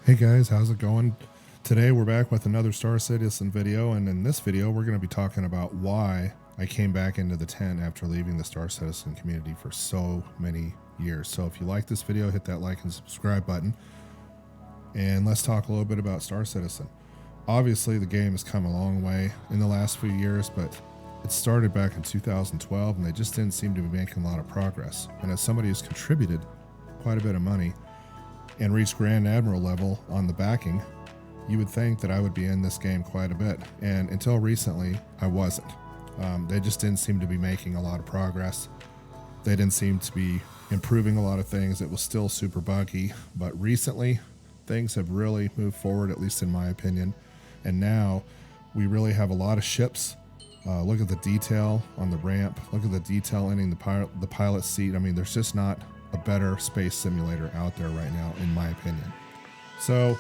Hey guys, how's it going? Today we're back with another Star Citizen video, and in this video we're going to be talking about why I came back into the tent after leaving the Star Citizen community for so many years. So if you like this video, hit that like and subscribe button, and let's talk a little bit about Star Citizen. Obviously the game has come a long way in the last few years, but it started back in 2012 and they just didn't seem to be making a lot of progress. And as somebody who's contributed quite a bit of money and reached Grand Admiral level on the backing, you would think that I would be in this game quite a bit. And until recently, I wasn't. They just didn't seem to be making a lot of progress. They didn't seem to be improving a lot of things. It was still super buggy. But recently, things have really moved forward, at least in my opinion. And now we really have a lot of ships. Look at the detail on the ramp. Look at the detail ending the pilot seat. I mean, there's just not a better space simulator out there right now, in my opinion. So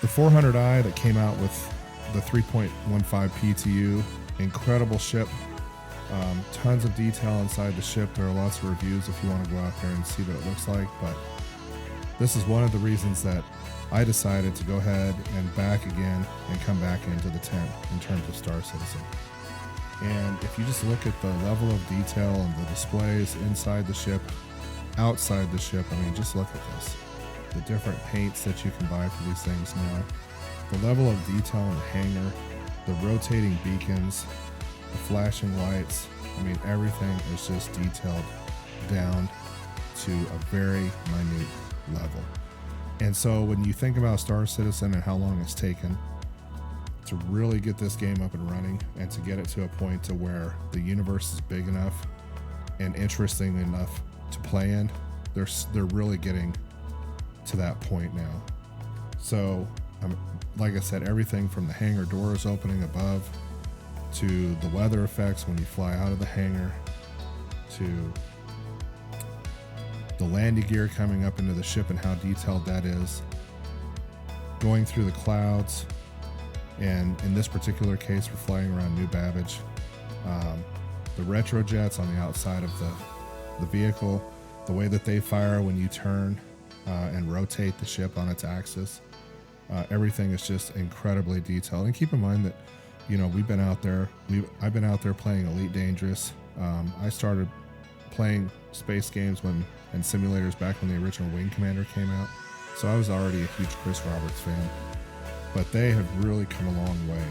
the 400i that came out with the 3.15 PTU, incredible ship, tons of detail inside the ship. There are lots of reviews if you want to go out there and see what it looks like, but this is one of the reasons that I decided to go ahead and back again and come back into the tent in terms of Star Citizen. And if you just look at the level of detail and the displays inside the ship, outside the ship, I mean, just look at this. The different paints that you can buy for these things now. The level of detail in the hangar, the rotating beacons, the flashing lights. I mean, everything is just detailed down to a very minute level. And so when you think about Star Citizen and how long it's taken to really get this game up and running and to get it to a point to where the universe is big enough and interesting enough to play in, they're really getting to that point now. So like I said, everything from the hangar doors opening above to the weather effects when you fly out of the hangar to the landing gear coming up into the ship and how detailed that is, going through the clouds, and in this particular case we're flying around New Babbage, the retro jets on the outside of the vehicle, the way that they fire when you turn and rotate the ship on its axis. Everything is just incredibly detailed. And keep in mind that, you know, I've been out there playing Elite Dangerous. I started playing space games and simulators back when the original Wing Commander came out. So I was already a huge Chris Roberts fan. But they have really come a long way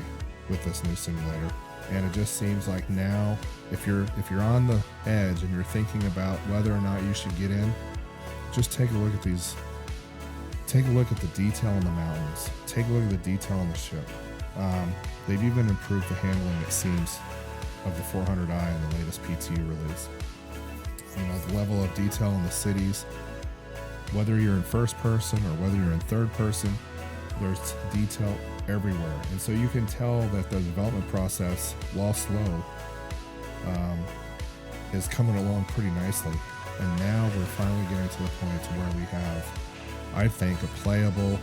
with this new simulator. And it just seems like now, if you're on the edge and you're thinking about whether or not you should get in, just take a look at these. Take a look at the detail in the mountains. Take a look at the detail on the ship. They've even improved the handling, it seems, of the 400i in the latest PTU release. You know, the level of detail in the cities, whether you're in first person or whether you're in third person, there's detail everywhere. And so you can tell that the development process, while slow, is coming along pretty nicely. And now we're finally getting to the point to where we have, I think, a playable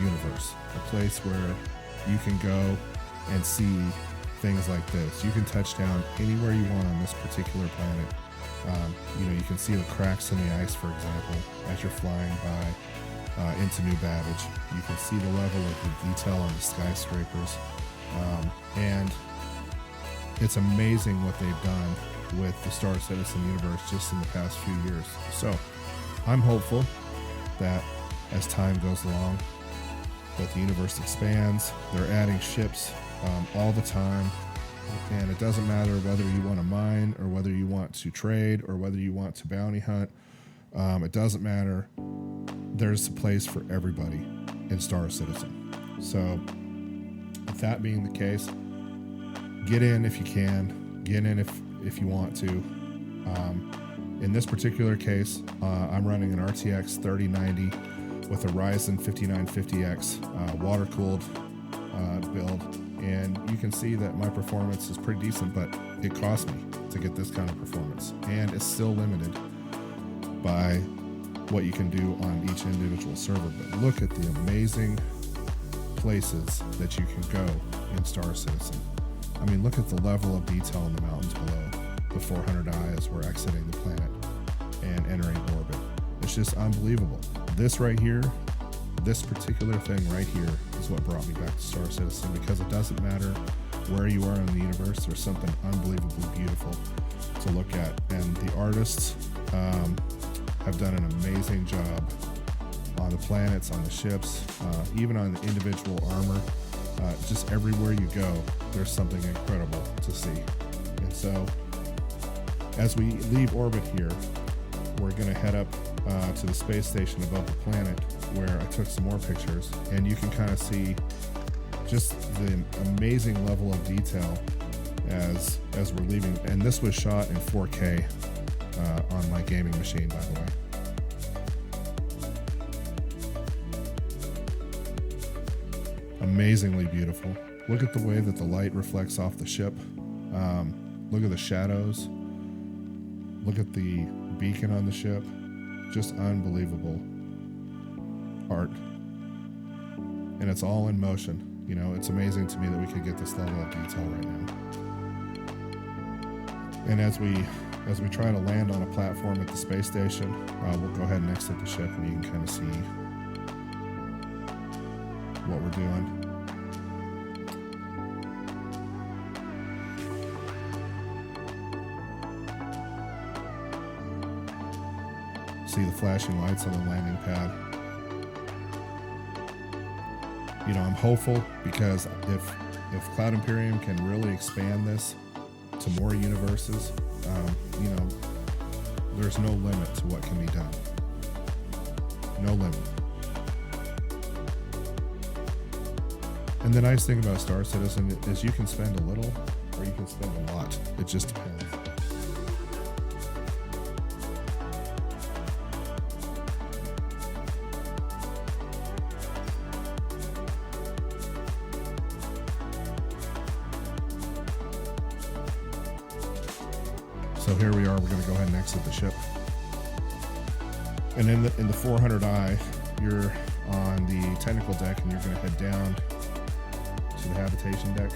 universe, a place where you can go and see things like this. You can touch down anywhere you want on this particular planet. You know, you can see the cracks in the ice, for example, as you're flying by into New Babbage. You can see the level of the detail on the skyscrapers. And it's amazing what they've done with the Star Citizen universe just in the past few years. So I'm hopeful that as time goes along, that the universe expands. They're adding ships all the time. And it doesn't matter whether you want to mine or whether you want to trade or whether you want to bounty hunt. It doesn't matter. There's a place for everybody in Star Citizen. So with that being the case, get in if you can. Get in if you want to. In this particular case, I'm running an RTX 3090 with a Ryzen 5950X water-cooled build. And you can see that my performance is pretty decent, but it cost me to get this kind of performance. And it's still limited by what you can do on each individual server. But look at the amazing places that you can go in Star Citizen. I mean, look at the level of detail in the mountains below the 400i as we're exiting the planet and entering orbit. It's just unbelievable. This right here, this particular thing right here is what brought me back to Star Citizen, because it doesn't matter where you are in the universe, there's something unbelievably beautiful to look at. And the artists have done an amazing job on the planets, on the ships, even on the individual armor. Just everywhere you go, there's something incredible to see. And so as we leave orbit here, we're going to head up to the space station above the planet, where I took some more pictures, and you can kind of see just the amazing level of detail as we're leaving. And this was shot in 4K on my gaming machine, by the way. Amazingly beautiful. Look at the way that the light reflects off the ship. Look at the shadows. Look at the beacon on the ship. Just unbelievable art. And it's all in motion. You know, it's amazing to me that we could get this level of detail right now. And as we try to land on a platform at the space station, we'll go ahead and exit the ship, and you can kind of see what we're doing. See the flashing lights on the landing pad. You know, I'm hopeful, because if Cloud Imperium can really expand this to more universes, you know, there's no limit to what can be done. No limit. And the nice thing about Star Citizen is you can spend a little or you can spend a lot. It just depends. So here we are, we're going to go ahead and exit the ship. And in the 400i, you're on the technical deck, and you're going to head down to the habitation deck.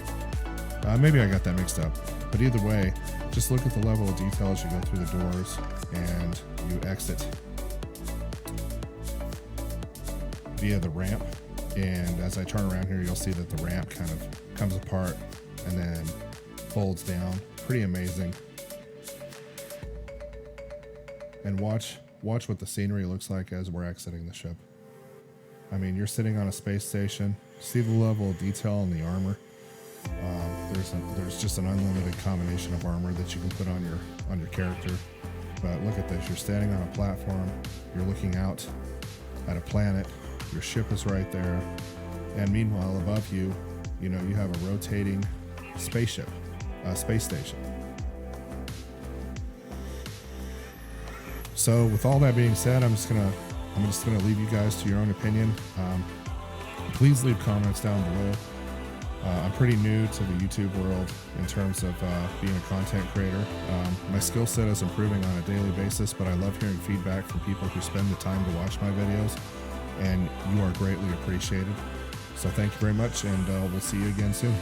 Maybe I got that mixed up. But either way, just look at the level of detail as you go through the doors and you exit via the ramp. And as I turn around here, you'll see that the ramp kind of comes apart and then folds down. Pretty amazing. And watch what the scenery looks like as we're exiting the ship. I mean, you're sitting on a space station. See the level of detail in the armor. There's just an unlimited combination of armor that you can put on your character. But look at this. You're standing on a platform. You're looking out at a planet. Your ship is right there. And meanwhile, above you, you know, you have a rotating spaceship, space station. So with all that being said, I'm just gonna leave you guys to your own opinion. Please leave comments down below. I'm pretty new to the YouTube world in terms of being a content creator. My skill set is improving on a daily basis, but I love hearing feedback from people who spend the time to watch my videos, and you are greatly appreciated. So thank you very much, and we'll see you again soon.